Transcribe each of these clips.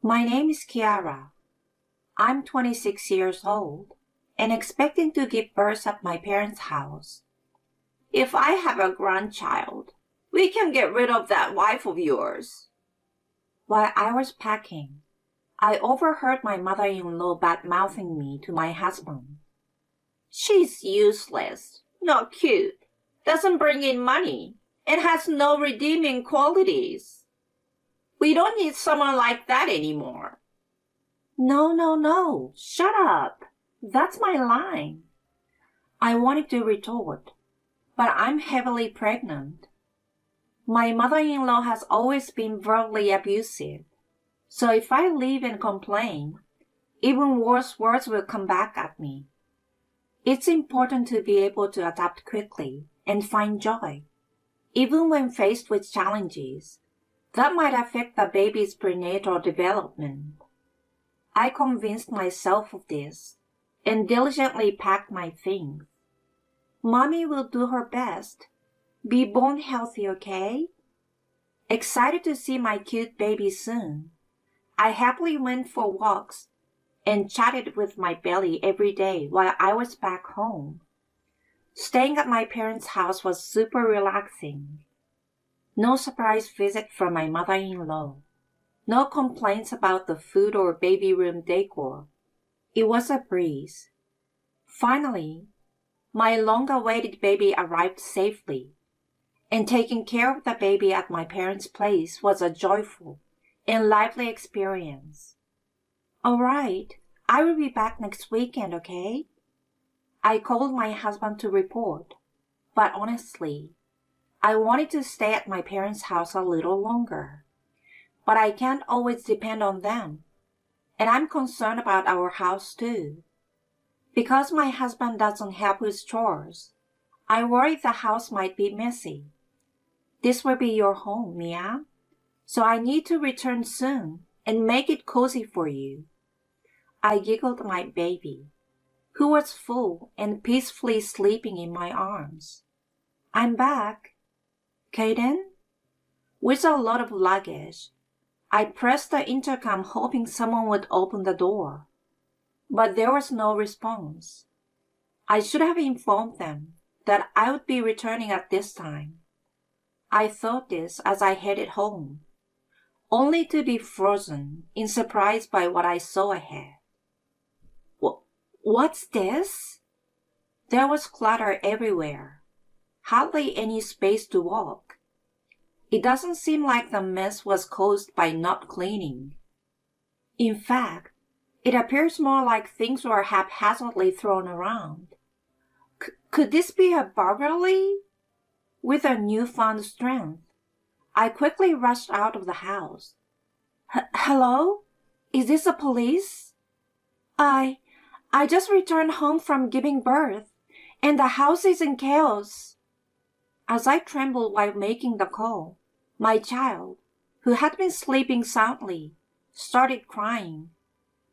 My name is Kiara. I'm 26 years old and expecting to give birth at my parents' house. If I have a grandchild, we can get rid of that wife of yours. While I was packing, I overheard my mother-in-law bad-mouthing me to my husband. She's useless, not cute, doesn't bring in money, and has no redeeming qualities. We don't need someone like that anymore. No, shut up. That's my line. I wanted to retort, but I'm heavily pregnant. My mother-in-law has always been verbally abusive, so if I leave and complain, even worse words will come back at me. It's important to be able to adapt quickly and find joy, even when faced with challenges that might affect the baby's prenatal development. I convinced myself of this and diligently packed my things. Mommy will do her best. Be born healthy, okay? Excited to see my cute baby soon, I happily went for walks and chatted with my belly every day while I was back home. Staying at my parents' house was super relaxing. No surprise visit from my mother-in-law. No complaints about the food or baby room decor. It was a breeze. Finally, my long-awaited baby arrived safely, and taking care of the baby at my parents' place was a joyful and lively experience. All right, I will be back next weekend, okay? I called my husband to report, but honestly, I wanted to stay at my parents' house a little longer. But I can't always depend on them, and I'm concerned about our house too. Because my husband doesn't help with chores, I worry the house might be messy. This will be your home, Mia, so I need to return soon and make it cozy for you. I giggled at my baby, who was full and peacefully sleeping in my arms. I'm back. Kaden? With a lot of luggage, I pressed the intercom hoping someone would open the door, but there was no response. I should have informed them that I would be returning at this time. I thought this as I headed home, only to be frozen in surprise by what I saw ahead. What's this? There was clutter everywhere, hardly any space to walk. It doesn't seem like the mess was caused by not cleaning. In fact, it appears more like things were haphazardly thrown around. Could this be a burglary? With a newfound strength, I quickly rushed out of the house. Hello? Is this the police? I just returned home from giving birth, and the house is in chaos. As I trembled while making the call, my child, who had been sleeping soundly, started crying,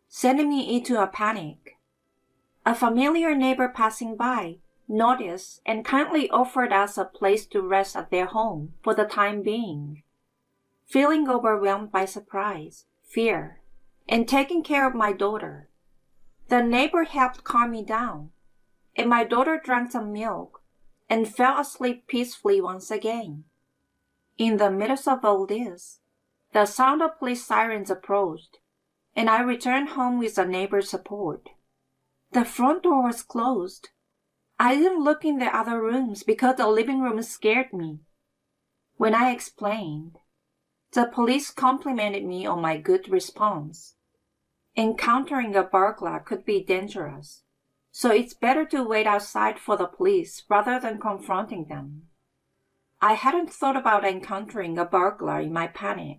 sending me into a panic. A familiar neighbor passing by noticed and kindly offered us a place to rest at their home for the time being. Feeling overwhelmed by surprise, fear, and taking care of my daughter, the neighbor helped calm me down, and my daughter drank some milk and fell asleep peacefully once again. In the midst of all this, the sound of police sirens approached, and I returned home with the neighbor's support. The front door was closed. I didn't look in the other rooms because the living room scared me. When I explained, the police complimented me on my good response. Encountering a burglar could be dangerous, so it's better to wait outside for the police rather than confronting them. I hadn't thought about encountering a burglar in my panic,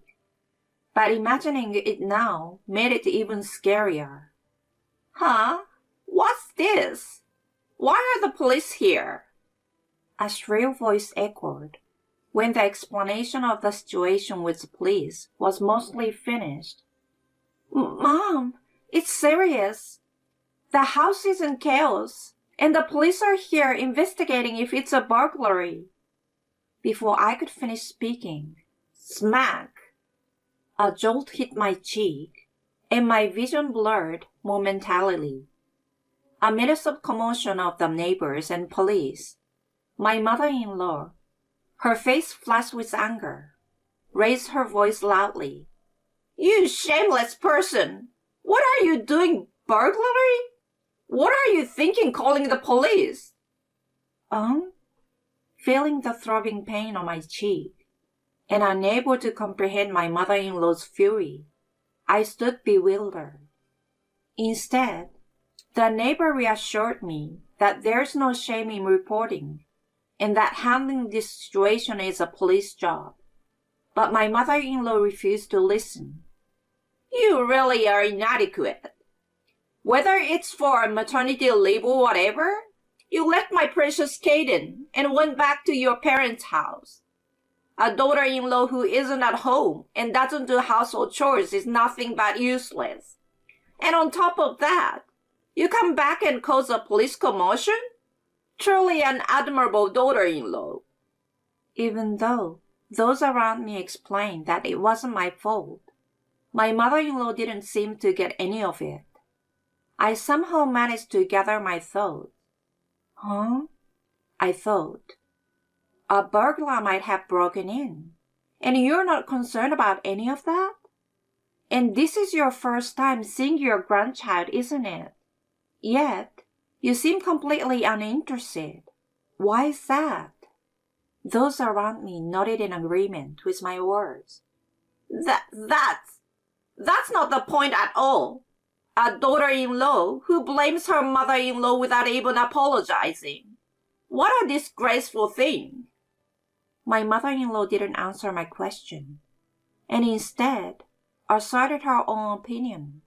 but imagining it now made it even scarier. Huh? What's this? Why are the police here? A shrill voice echoed when the explanation of the situation with the police was mostly finished. Mom, it's serious. The house is in chaos, and the police are here investigating if it's a burglary. Before I could finish speaking, smack! A jolt hit my cheek, and my vision blurred momentarily. Amidst the commotion of the neighbors and police, my mother-in-law, her face flushed with anger, raised her voice loudly. You shameless person! What are you doing, burglary? What are you thinking calling the police? Feeling the throbbing pain on my cheek, and unable to comprehend my mother-in-law's fury, I stood bewildered. Instead, the neighbor reassured me that there's no shame in reporting, and that handling this situation is a police job. But my mother-in-law refused to listen. You really are inadequate. Whether it's for maternity leave or whatever, you left my precious Kaden and went back to your parents' house. A daughter-in-law who isn't at home and doesn't do household chores is nothing but useless. And on top of that, you come back and cause a police commotion? Truly an admirable daughter-in-law. Even though those around me explained that it wasn't my fault, my mother-in-law didn't seem to get any of it. I somehow managed to gather my thoughts. I thought. A burglar might have broken in, and you're not concerned about any of that? And this is your first time seeing your grandchild, isn't it? Yet, you seem completely uninterested. Why is that? Those around me nodded in agreement with my words. That's not the point at all. A daughter-in-law who blames her mother-in-law without even apologizing. What a disgraceful thing. My mother-in-law didn't answer my question, and instead asserted her own opinion.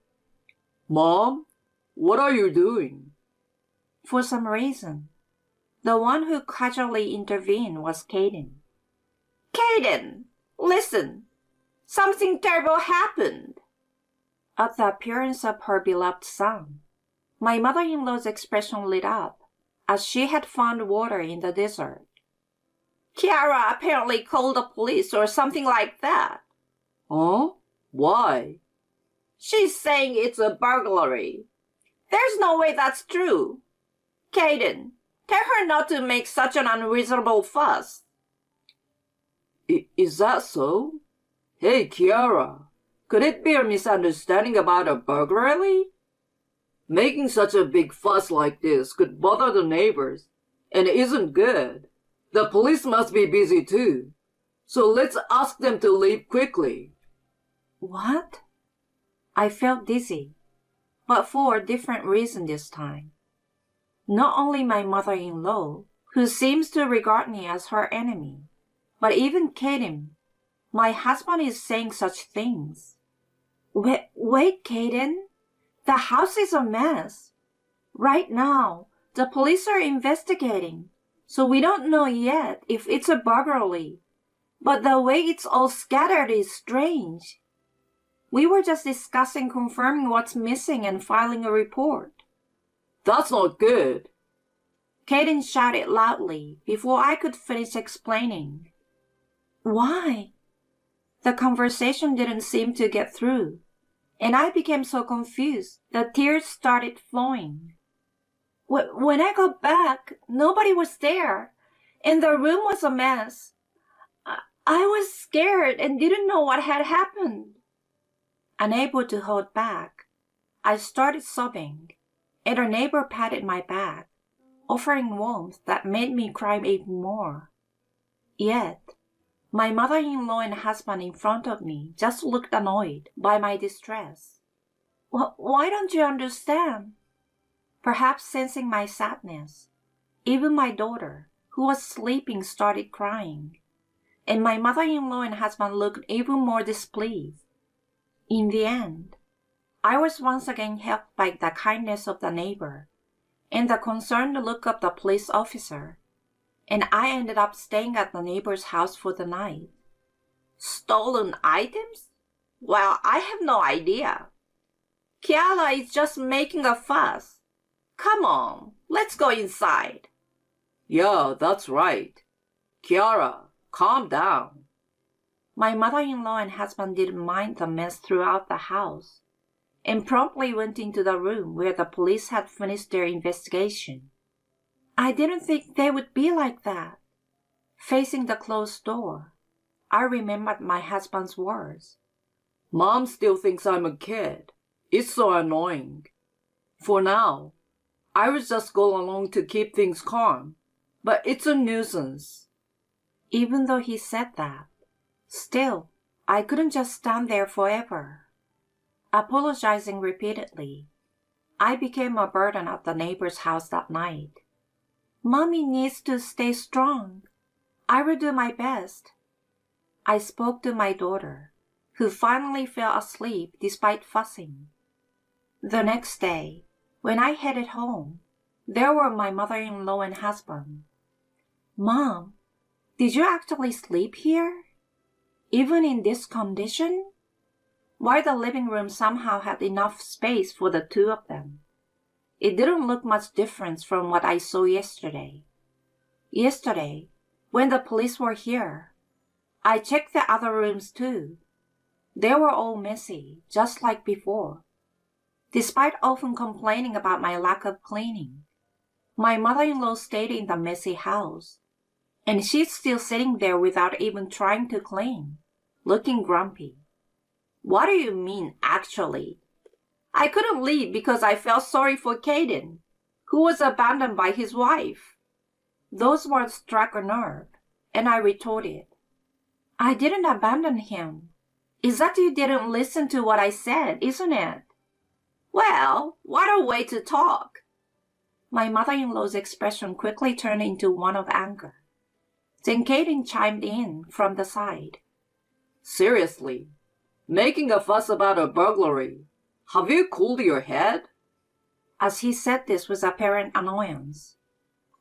Mom, what are you doing? For some reason, the one who casually intervened was Kaden. Kaden, listen. Something terrible happened. At the appearance of her beloved son, my mother-in-law's expression lit up, as she had found water in the desert. Kiara apparently called the police or something like that. Huh? Why? She's saying it's a burglary. There's no way that's true. Kaden, tell her not to make such an unreasonable fuss. Is that so? Hey, Kiara, could it be a misunderstanding about a burglary? Making such a big fuss like this could bother the neighbors, and it isn't good. The police must be busy too, so let's ask them to leave quickly. What? I felt dizzy, but for a different reason this time. Not only my mother-in-law, who seems to regard me as her enemy, but even Kaden, my husband, is saying such things. Wait, Kaden. The house is a mess. Right now, the police are investigating, so we don't know yet if it's a burglary. But the way it's all scattered is strange. We were just discussing confirming what's missing and filing a report. That's not good. Kaden shouted loudly before I could finish explaining. Why? The conversation didn't seem to get through, and I became so confused that tears started flowing. When I got back, nobody was there, and the room was a mess. I was scared and didn't know what had happened. Unable to hold back, I started sobbing, and a neighbor patted my back, offering warmth that made me cry even more. Yet, my mother-in-law and husband in front of me just looked annoyed by my distress. Why don't you understand? Perhaps sensing my sadness, even my daughter, who was sleeping, started crying, and my mother-in-law and husband looked even more displeased. In the end, I was once again helped by the kindness of the neighbor and the concerned look of the police officer, and I ended up staying at the neighbor's house for the night. Stolen items? Well, I have no idea. Kiara is just making a fuss. Come on, let's go inside. Yeah, that's right. Kiara, calm down. My mother-in-law and husband didn't mind the mess throughout the house, and promptly went into the room where the police had finished their investigation. I didn't think they would be like that. Facing the closed door, I remembered my husband's words. Mom still thinks I'm a kid. It's so annoying. For now, I will just go along to keep things calm, but it's a nuisance. Even though he said that, still, I couldn't just stand there forever. Apologizing repeatedly, I became a burden at the neighbor's house that night. Mommy needs to stay strong. I will do my best. I spoke to my daughter, who finally fell asleep despite fussing. The next day, when I headed home, there were my mother-in-law and husband. Mom, did you actually sleep here? Even in this condition? While the living room somehow had enough space for the two of them. It didn't look much different from what I saw yesterday. Yesterday, when the police were here, I checked the other rooms too. They were all messy, just like before. Despite often complaining about my lack of cleaning, my mother-in-law stayed in the messy house, and she's still sitting there without even trying to clean, looking grumpy. What do you mean, actually? I couldn't leave because I felt sorry for Caden, who was abandoned by his wife. Those words struck a nerve, and I retorted, I didn't abandon him. Is that you didn't listen to what I said, isn't it? Well, what a way to talk. My mother-in-law's expression quickly turned into one of anger. Then Caden chimed in from the side. Seriously, making a fuss about a burglary. Have you cooled your head? As he said this with apparent annoyance,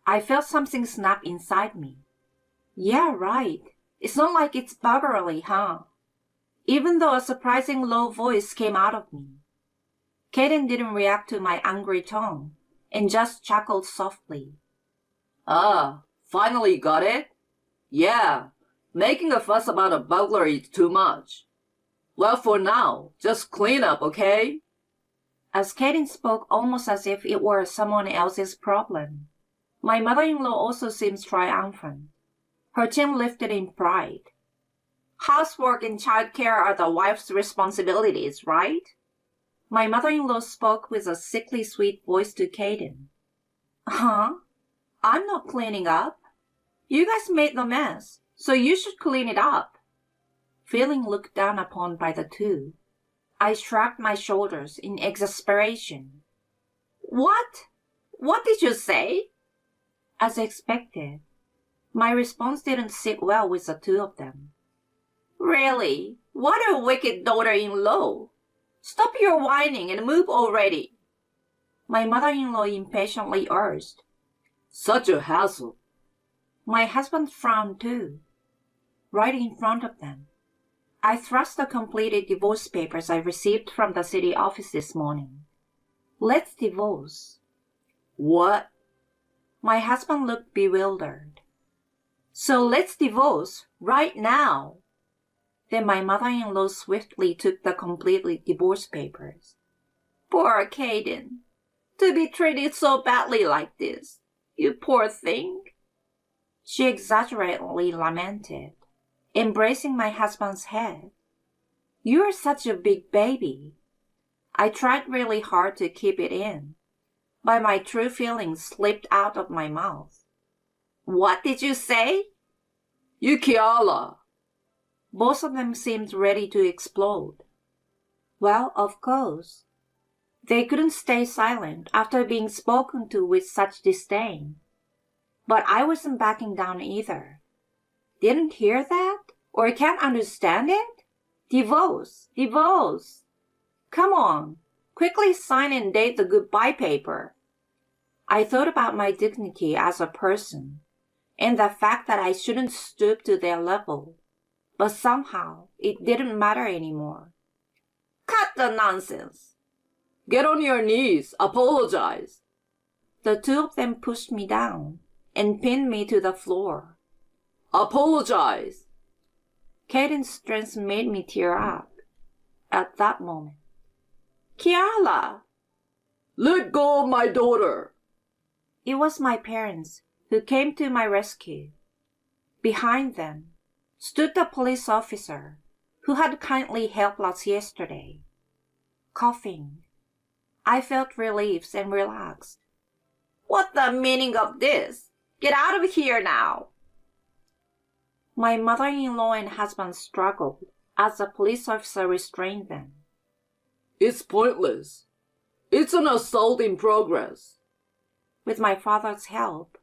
I felt something snap inside me. Yeah, right. It's not like it's burglary, huh? Even though a surprising low voice came out of me. Caden didn't react to my angry tone and just chuckled softly. Ah, finally got it? Yeah, making a fuss about a burglary is too much. Well, for now, just clean up, okay? As Caden spoke almost as if it were someone else's problem, my mother-in-law also seems triumphant. Her chin lifted in pride. Housework and childcare are the wife's responsibilities, right? My mother-in-law spoke with a sickly sweet voice to Caden. Huh? I'm not cleaning up. You guys made the mess, so you should clean it up. Feeling looked down upon by the two, I shrugged my shoulders in exasperation. What? What did you say? As expected, my response didn't sit well with the two of them. Really? What a wicked daughter-in-law. Stop your whining and move already. My mother-in-law impatiently urged. Such a hassle. My husband frowned too. Right in front of them, I thrust the completed divorce papers I received from the city office this morning. Let's divorce. What? My husband looked bewildered. So let's divorce right now. Then my mother-in-law swiftly took the completed divorce papers. Poor Caden. To be treated so badly like this. You poor thing. She exaggeratedly lamented, embracing my husband's head. You're such a big baby. I tried really hard to keep it in, but my true feelings slipped out of my mouth. What did you say? You Kiala. Both of them seemed ready to explode. Well, of course. They couldn't stay silent after being spoken to with such disdain. But I wasn't backing down either. Didn't hear that? Or can't understand it? Divorce, divorce. Come on, quickly sign and date the goodbye paper. I thought about my dignity as a person and the fact that I shouldn't stoop to their level. But somehow, it didn't matter anymore. Cut the nonsense. Get on your knees. Apologize. The two of them pushed me down and pinned me to the floor. Apologize. Caden's strength made me tear up. At that moment, Kiara! Let go of my daughter! It was my parents who came to my rescue. Behind them stood the police officer who had kindly helped us yesterday. Coughing, I felt relieved and relaxed. What's the meaning of this? Get out of here now! My mother-in-law and husband struggled as the police officer restrained them. It's pointless. It's an assault in progress. With my father's help,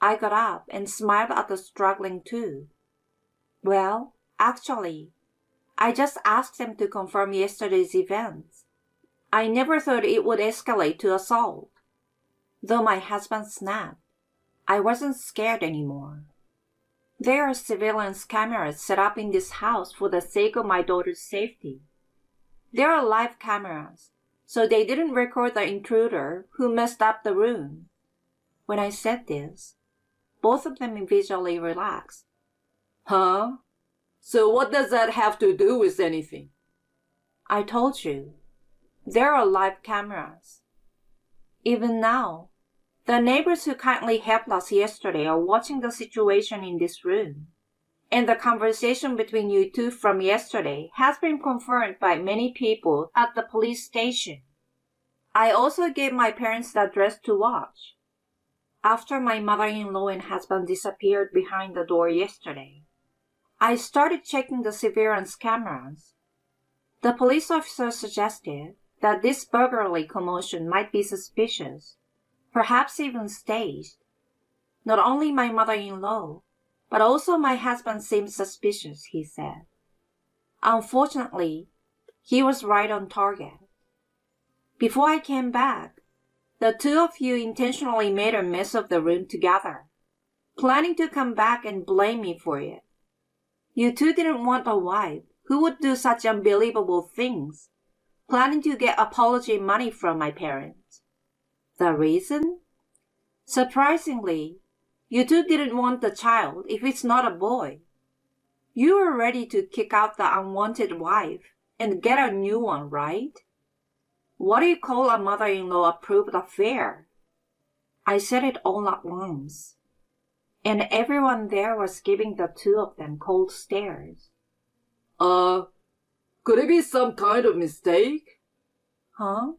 I got up and smiled at the struggling two. Well, actually, I just asked them to confirm yesterday's events. I never thought it would escalate to assault. Though my husband snapped, I wasn't scared anymore. There are surveillance cameras set up in this house for the sake of my daughter's safety. There are live cameras, so they didn't record the intruder who messed up the room. When I said this, both of them visually relaxed. Huh? So what does that have to do with anything? I told you, there are live cameras. Even now, the neighbors who kindly helped us yesterday are watching the situation in this room. And the conversation between you two from yesterday has been confirmed by many people at the police station. I also gave my parents the address to watch. After my mother-in-law and husband disappeared behind the door yesterday, I started checking the surveillance cameras. The police officer suggested that this burglary commotion might be suspicious, perhaps even staged. Not only my mother-in-law, but also my husband seemed suspicious, he said. Unfortunately, he was right on target. Before I came back, the two of you intentionally made a mess of the room together, planning to come back and blame me for it. You two didn't want a wife who would do such unbelievable things, planning to get apology money from my parents. The reason? Surprisingly, you two didn't want the child if it's not a boy. You were ready to kick out the unwanted wife and get a new one, right? What do you call a mother-in-law approved affair? I said it all at once, and everyone there was giving the two of them cold stares. Could it be some kind of mistake? Huh?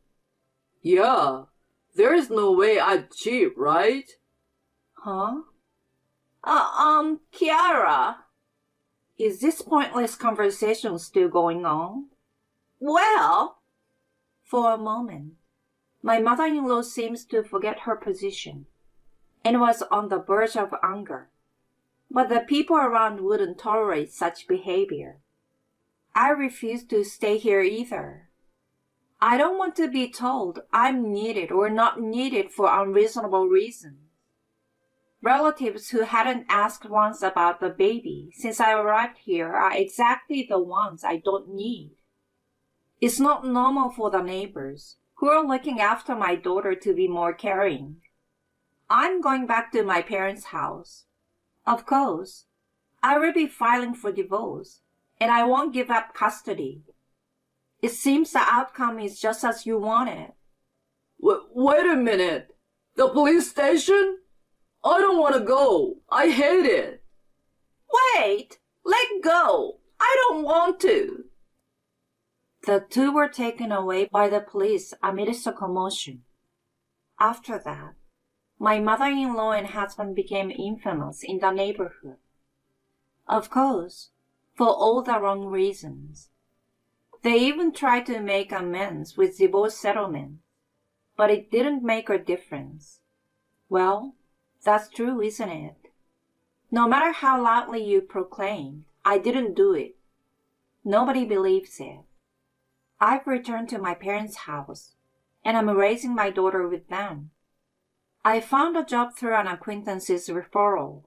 Yeah, there is no way I'd cheat, right? Huh? Kiara. Is this pointless conversation still going on? Well, For a moment, my mother-in-law seems to forget her position and was on the verge of anger. But the people around wouldn't tolerate such behavior. I refuse to stay here either. I don't want to be told I'm needed or not needed for unreasonable reasons. Relatives who hadn't asked once about the baby since I arrived here are exactly the ones I don't need. It's not normal for the neighbors who are looking after my daughter to be more caring. I'm going back to my parents' house. Of course, I will be filing for divorce, and I won't give up custody. It seems the outcome is just as you wanted. Wait a minute. The police station? I don't want to go. I hate it. wait, let go. I don't want to. The two were taken away by the police amidst a commotion. After that, my mother-in-law and husband became infamous in the neighborhood. Of course, for all the wrong reasons. They even tried to make amends with divorce settlement, but it didn't make a difference. Well, that's true, isn't it? No matter how loudly you proclaim, I didn't do it. Nobody believes it. I've returned to my parents' house, and I'm raising my daughter with them. I found a job through an acquaintance's referral.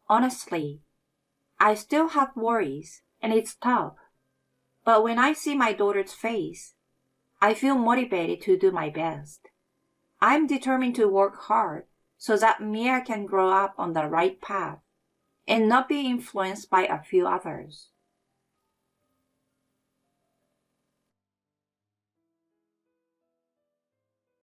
Honestly, I still have worries, and it's tough. But when I see my daughter's face, I feel motivated to do my best. I'm determined to work hard so that Mia can grow up on the right path and not be influenced by a few others.